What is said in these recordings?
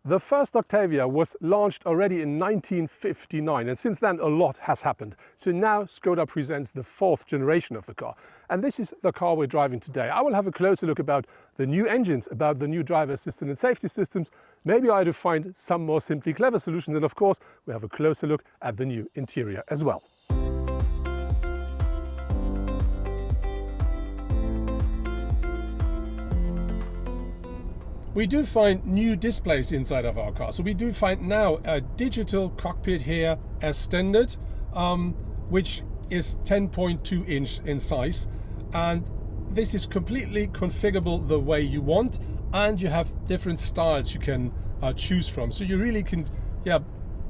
The first Octavia was launched already in 1959, and since then a lot has happened. So now Skoda presents the fourth generation of the car. And this is the car we're driving today. I will have a closer look about the new engines, about the new driver assistance and safety systems. Maybe I do find some more simply clever solutions, and of course we have a closer look at the new interior as well. We do find new displays inside of our car. So we do find now a digital cockpit here as standard, which is 10.2 inch in size. And this is completely configurable the way you want. And you have different styles you can choose from. So you really can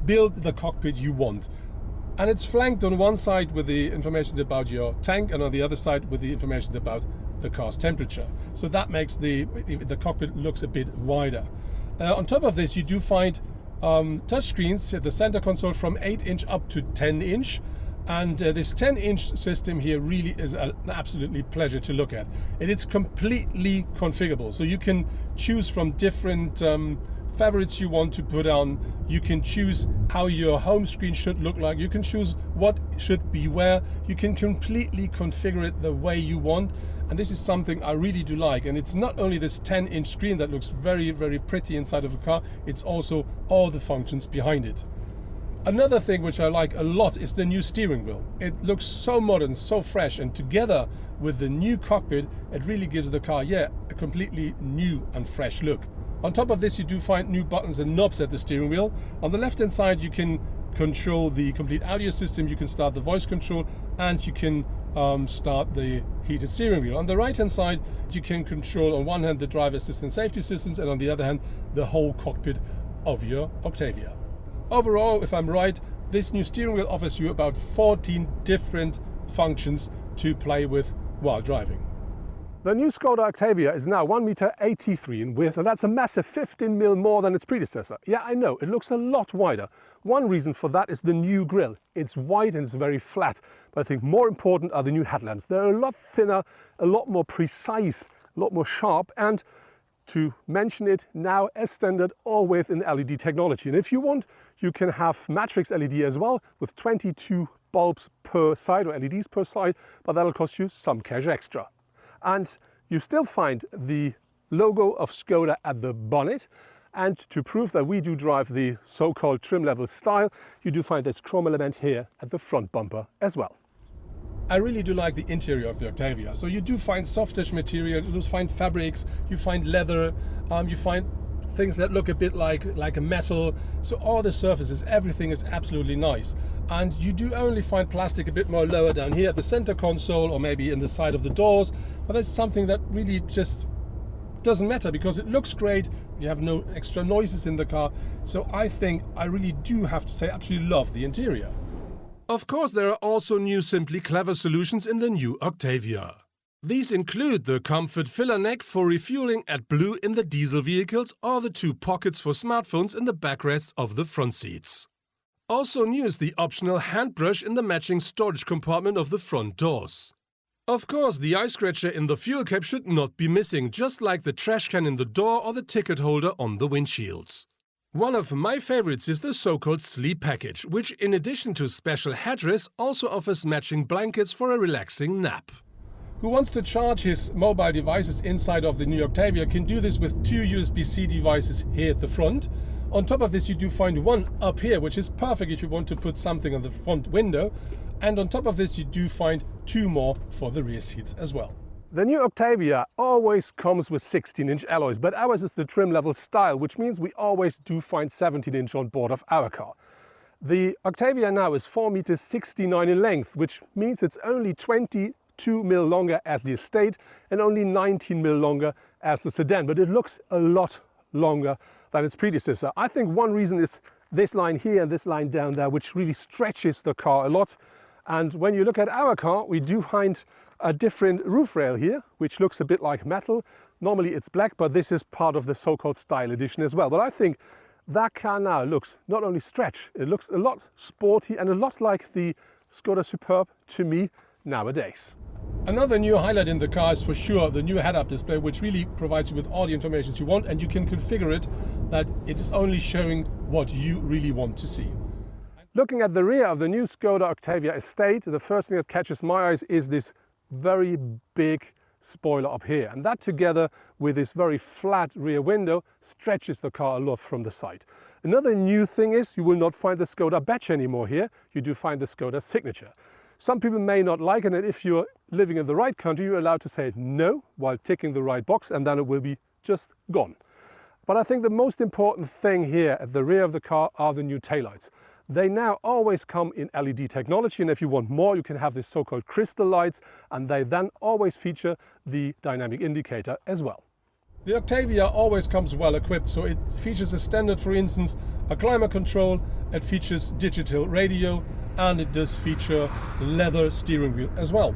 build the cockpit you want. And it's flanked on one side with the information about your tank, and on the other side with the information about the car's temperature. So that makes the cockpit looks a bit wider. On top of this, you do find touchscreens at the center console from 8 inch up to 10 inch. And this 10-inch system here really is an absolutely pleasure to look at. And it's completely configurable. So you can choose from different favorites you want to put on. You can choose how your home screen should look like. You can choose what should be where. You can completely configure it the way you want. And this is something I really do like. And it's not only this 10-inch screen that looks very, very pretty inside of a car, it's also all the functions behind it. Another thing which I like a lot is the new steering wheel. It looks so modern, so fresh, and together with the new cockpit, it really gives the car, a completely new and fresh look. On top of this, you do find new buttons and knobs at the steering wheel. On the left-hand side, you can control the complete audio system, you can start the voice control, and you can start the heated steering wheel. On the right-hand side, you can control on one hand the driver assistance safety systems, and on the other hand, the whole cockpit of your Octavia. Overall, if I'm right, this new steering wheel offers you about 14 different functions to play with while driving. The new Skoda Octavia is now 1.83 meters in width, and that's a massive 15 mm more than its predecessor. Yeah, I know, it looks a lot wider. One reason for that is the new grille. It's wide and it's very flat, but I think more important are the new headlamps. They're a lot thinner, a lot more precise, a lot more sharp, and to mention it now as standard, all with an LED technology. And if you want, you can have matrix LED as well with 22 bulbs per side, or LEDs per side, but that'll cost you some cash extra. And you still find the logo of Skoda at the bonnet. And to prove that we do drive the so-called trim level style, you do find this chrome element here at the front bumper as well. I really do like the interior of the Octavia. So you do find softish material, you do find fabrics, you find leather, you find things that look a bit like a metal. So all the surfaces, everything is absolutely nice. And you do only find plastic a bit more lower down here at the center console, or maybe in the side of the doors. But that's something that really just doesn't matter because it looks great. You have no extra noises in the car. So I think I really do have to say I absolutely love the interior. Of course, there are also new Simply Clever solutions in the new Octavia. These include the comfort filler neck for refueling at Blue in the diesel vehicles, or the 2 pockets for smartphones in the backrests of the front seats. Also new is the optional hand brush in the matching storage compartment of the front doors. Of course, the eye scratcher in the fuel cap should not be missing, just like the trash can in the door or the ticket holder on the windshields. One of my favorites is the so-called sleep package, which in addition to special headrest also offers matching blankets for a relaxing nap. Who wants to charge his mobile devices inside of the new Octavia can do this with 2 USB-C devices here at the front. On top of this, you do find one up here, which is perfect if you want to put something on the front window. And on top of this, you do find 2 more for the rear seats as well. The new Octavia always comes with 16-inch alloys, but ours is the trim level style, which means we always do find 17-inch on board of our car. The Octavia now is 4.69 meters in length, which means it's only 22 mm longer as the Estate and only 19 mm longer as the sedan, but it looks a lot longer than its predecessor. I think one reason is this line here and this line down there, which really stretches the car a lot. And when you look at our car, we do find a different roof rail here, which looks a bit like metal. Normally it's black, but this is part of the so-called style edition as well. But I think that car now looks not only stretch, it looks a lot sporty and a lot like the Skoda Superb to me nowadays. Another new highlight in the car is for sure the new head-up display, which really provides you with all the information you want, and you can configure it that it is only showing what you really want to see. Looking at the rear of the new Skoda Octavia Estate, the first thing that catches my eyes is this very big spoiler up here, and that together with this very flat rear window stretches the car a lot from the side. Another new thing is you will not find the Skoda badge anymore here, you do find the Skoda signature. Some people may not like it, and if you're living in the right country, you're allowed to say no while ticking the right box, and then it will be just gone. But I think the most important thing here at the rear of the car are the new taillights. They now always come in LED technology, and if you want more, you can have this so-called crystal lights, and they then always feature the dynamic indicator as well. The Octavia always comes well equipped, so it features a standard, for instance, a climate control, it features digital radio, and it does feature leather steering wheel as well.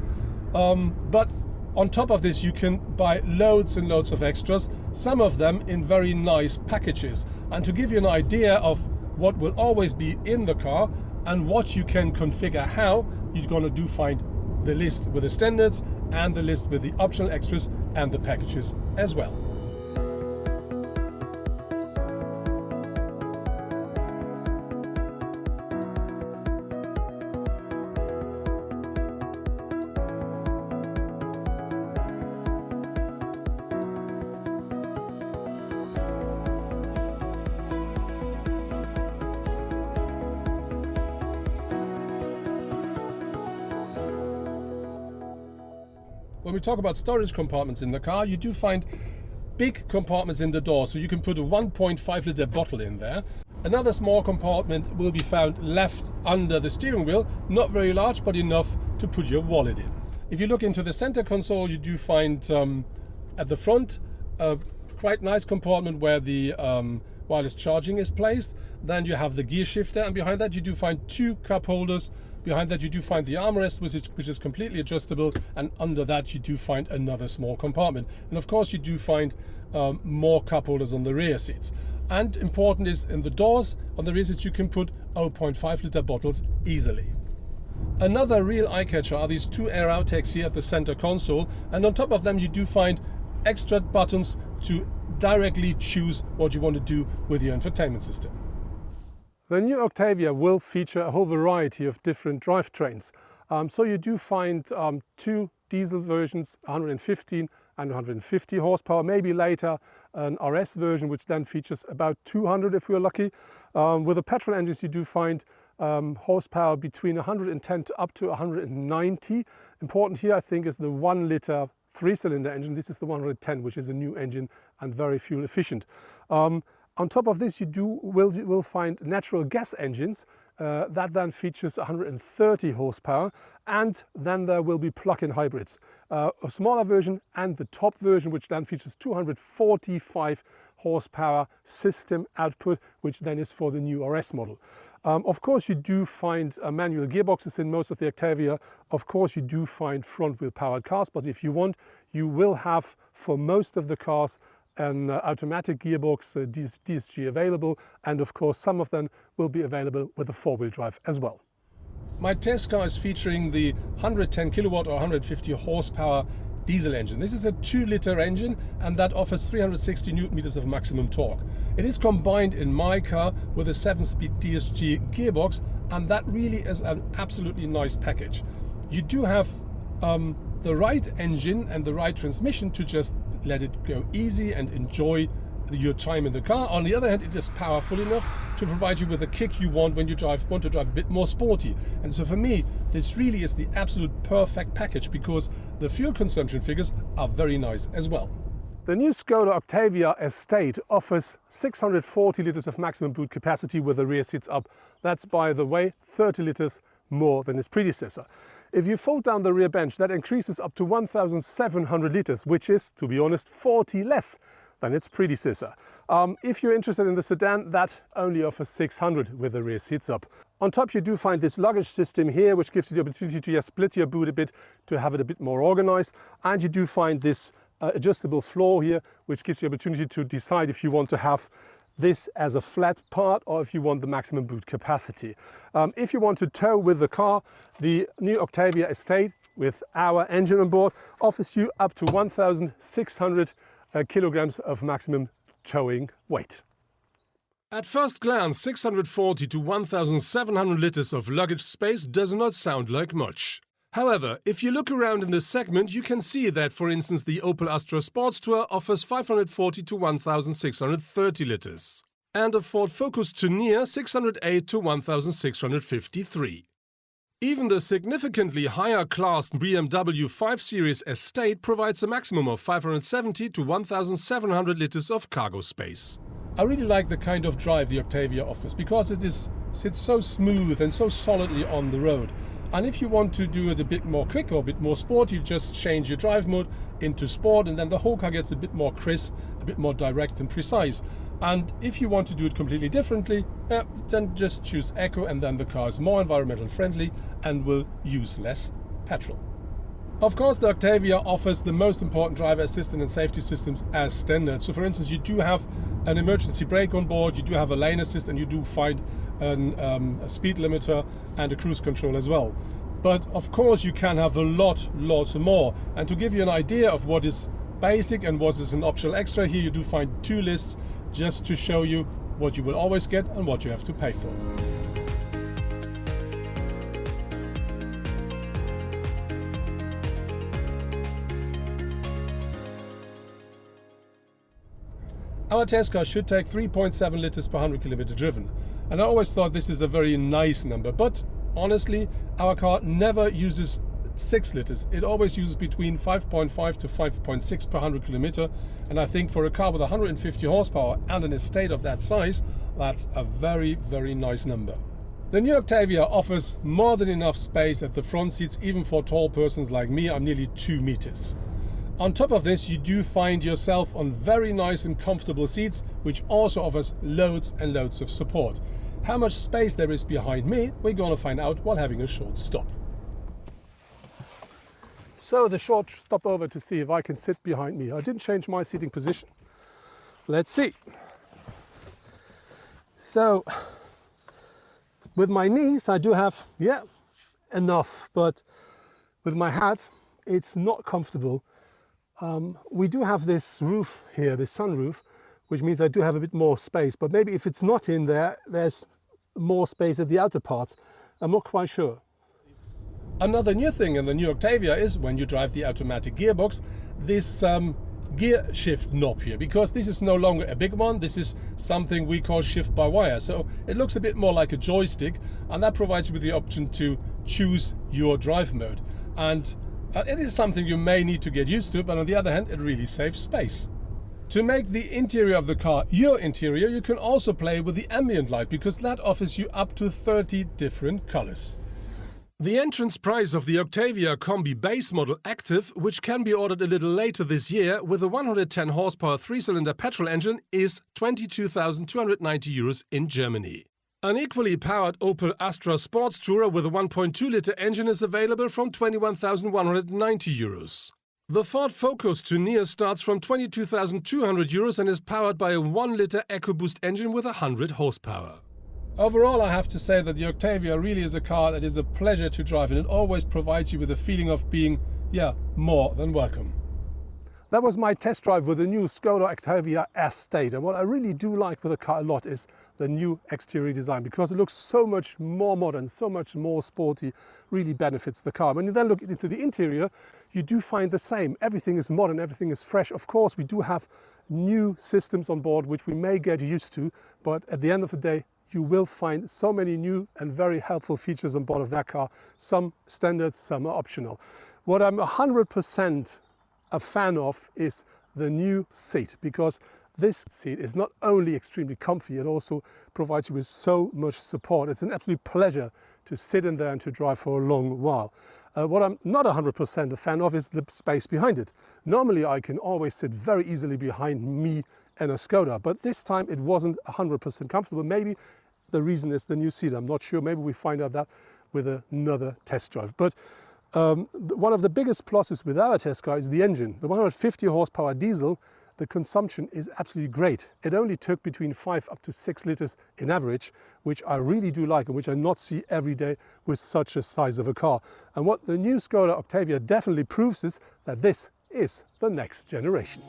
But on top of this, you can buy loads and loads of extras, some of them in very nice packages. And to give you an idea of what will always be in the car and what you can configure how, you're going to find the list with the standards and the list with the optional extras and the packages as well. When we talk about storage compartments in the car, you do find big compartments in the door, so you can put a 1.5 liter bottle in there. Another small compartment will be found left under the steering wheel, not very large, but enough to put your wallet in. If you look into the center console, you do find at the front a quite nice compartment where the wireless charging is placed. Then you have the gear shifter, and behind that you do find two cup holders. Behind that you do find the armrest, which is completely adjustable, and under that you do find another small compartment. And of course you do find more cup holders on the rear seats. And important is in the doors on the rear seats you can put 0.5 liter bottles easily. Another real eye catcher are these two air outtakes here at the center console, and on top of them you do find extra buttons to directly choose what you want to do with your infotainment system. The new Octavia will feature a whole variety of different drivetrains. So you do find two diesel versions, 115 and 150 horsepower, maybe later an RS version which then features about 200 if we're lucky. With the petrol engines you do find horsepower between 110 to up to 190. Important here I think is the 1 liter 3-cylinder engine. This is the 110, which is a new engine and very fuel efficient. On top of this, you will find natural gas engines that then features 130 horsepower, and then there will be plug-in hybrids, a smaller version and the top version, which then features 245 horsepower system output, which then is for the new RS model. Of course, you do find manual gearboxes in most of the Octavia. Of course, you do find front-wheel powered cars, but if you want, you will have for most of the cars an automatic gearbox, DSG available, and of course some of them will be available with a 4-wheel drive as well. My test car is featuring the 110 kilowatt or 150 horsepower diesel engine. This is a 2-liter engine, and that offers 360 newton meters of maximum torque. It is combined in my car with a 7-speed DSG gearbox, and that really is an absolutely nice package. You do have the right engine and the right transmission to just let it go easy and enjoy your time in the car. On the other hand, it is powerful enough to provide you with the kick you want when you want to drive a bit more sporty. And so for me, this really is the absolute perfect package because the fuel consumption figures are very nice as well. The new Skoda Octavia Estate offers 640 liters of maximum boot capacity with the rear seats up. That's, by the way, 30 liters more than its predecessor. If you fold down the rear bench, that increases up to 1,700 liters, which is, to be honest, 40 less than its predecessor. If you're interested in the sedan, that only offers 600 with the rear seats up. On top, you do find this luggage system here, which gives you the opportunity to split your boot a bit, to have it a bit more organized. And you do find this adjustable floor here, which gives you the opportunity to decide if you want to have this as a flat part or if you want the maximum boot capacity. If you want to tow with the car, the new Octavia Estate with our engine on board offers you up to 1,600 kilograms of maximum towing weight. At first glance, 640 to 1,700 liters of luggage space does not sound like much. However, if you look around in this segment, you can see that, for instance, the Opel Astra Sports Tourer offers 540 to 1,630 liters, and a Ford Focus Tourer 608 to 1,653. Even the significantly higher class BMW 5 Series Estate provides a maximum of 570 to 1,700 liters of cargo space. I really like the kind of drive the Octavia offers because it sits so smooth and so solidly on the road. And if you want to do it a bit more quick or a bit more sport, you just change your drive mode into sport, and then the whole car gets a bit more crisp, a bit more direct and precise. And if you want to do it completely differently, then just choose Eco, and then the car is more environmental friendly and will use less petrol. Of course, the Octavia offers the most important driver assistance and safety systems as standard. So for instance, you do have an emergency brake on board, you do have a lane assist, and you do find a speed limiter and a cruise control as well. But of course you can have a lot more. And to give you an idea of what is basic and what is an optional extra, here you do find two lists just to show you what you will always get and what you have to pay for. Our test car should take 3.7 liters per 100 kilometers driven. And I always thought this is a very nice number, but honestly, our car never uses 6 liters. It always uses between 5.5 to 5.6 per 100 kilometer. And I think for a car with 150 horsepower and an estate of that size, that's a very nice number. The new Octavia offers more than enough space at the front seats, even for tall persons like me. I'm nearly 2 meters. On top of this, you do find yourself on very nice and comfortable seats, which also offers loads and loads of support. How much space there is behind me, we're going to find out while having a short stop. So the short stopover to see if I can sit behind me. I didn't change my seating position. Let's see. So with my knees, I do have, enough, but with my head, it's not comfortable. We do have this roof here, this sunroof, which means I do have a bit more space, but maybe if it's not in there, there's more space at the outer parts. I'm not quite sure. Another new thing in the new Octavia is when you drive the automatic gearbox, this gear shift knob here, because this is no longer a big one. This is something we call shift by wire. So it looks a bit more like a joystick, and that provides you with the option to choose your drive mode. And it is something you may need to get used to, but on the other hand, it really saves space. To make the interior of the car your interior, you can also play with the ambient light, because that offers you up to 30 different colors. The entrance price of the Octavia Combi base model Active, which can be ordered a little later this year with a 110 horsepower 3-cylinder petrol engine, is 22,290 euros in Germany. An equally powered Opel Astra Sports Tourer with a 1.2-liter engine is available from 21,190 euros. The Ford Focus Tourer starts from 22,200 euros and is powered by a 1-liter EcoBoost engine with 100 horsepower. Overall, I have to say that the Octavia really is a car that is a pleasure to drive, and it always provides you with a feeling of being, more than welcome. That was my test drive with the new Skoda Octavia Estate, and what I really do like with the car a lot is the new exterior design, because it looks so much more modern, so much more sporty, really benefits the car. When you then look into the interior, you do find the same. Everything is modern, everything is fresh. Of course, we do have new systems on board, which we may get used to, but at the end of the day, you will find so many new and very helpful features on board of that car. Some standard, some are optional. What I'm 100% a fan of is the new seat, because this seat is not only extremely comfy, it also provides you with so much support. It's an absolute pleasure to sit in there and to drive for a long while. What I'm not 100% a fan of is the space behind it. Normally I can always sit very easily behind me and a Skoda, but this time it wasn't 100% comfortable. Maybe the reason is the new seat, I'm not sure. Maybe we find out that with another test drive. But one of the biggest pluses with our test car is the engine. The 150 horsepower diesel the consumption is absolutely great. It only took between 5 up to 6 liters in average, which I really do like and which I not see every day with such a size of a car. And what the new Skoda Octavia definitely proves is that this is the next generation.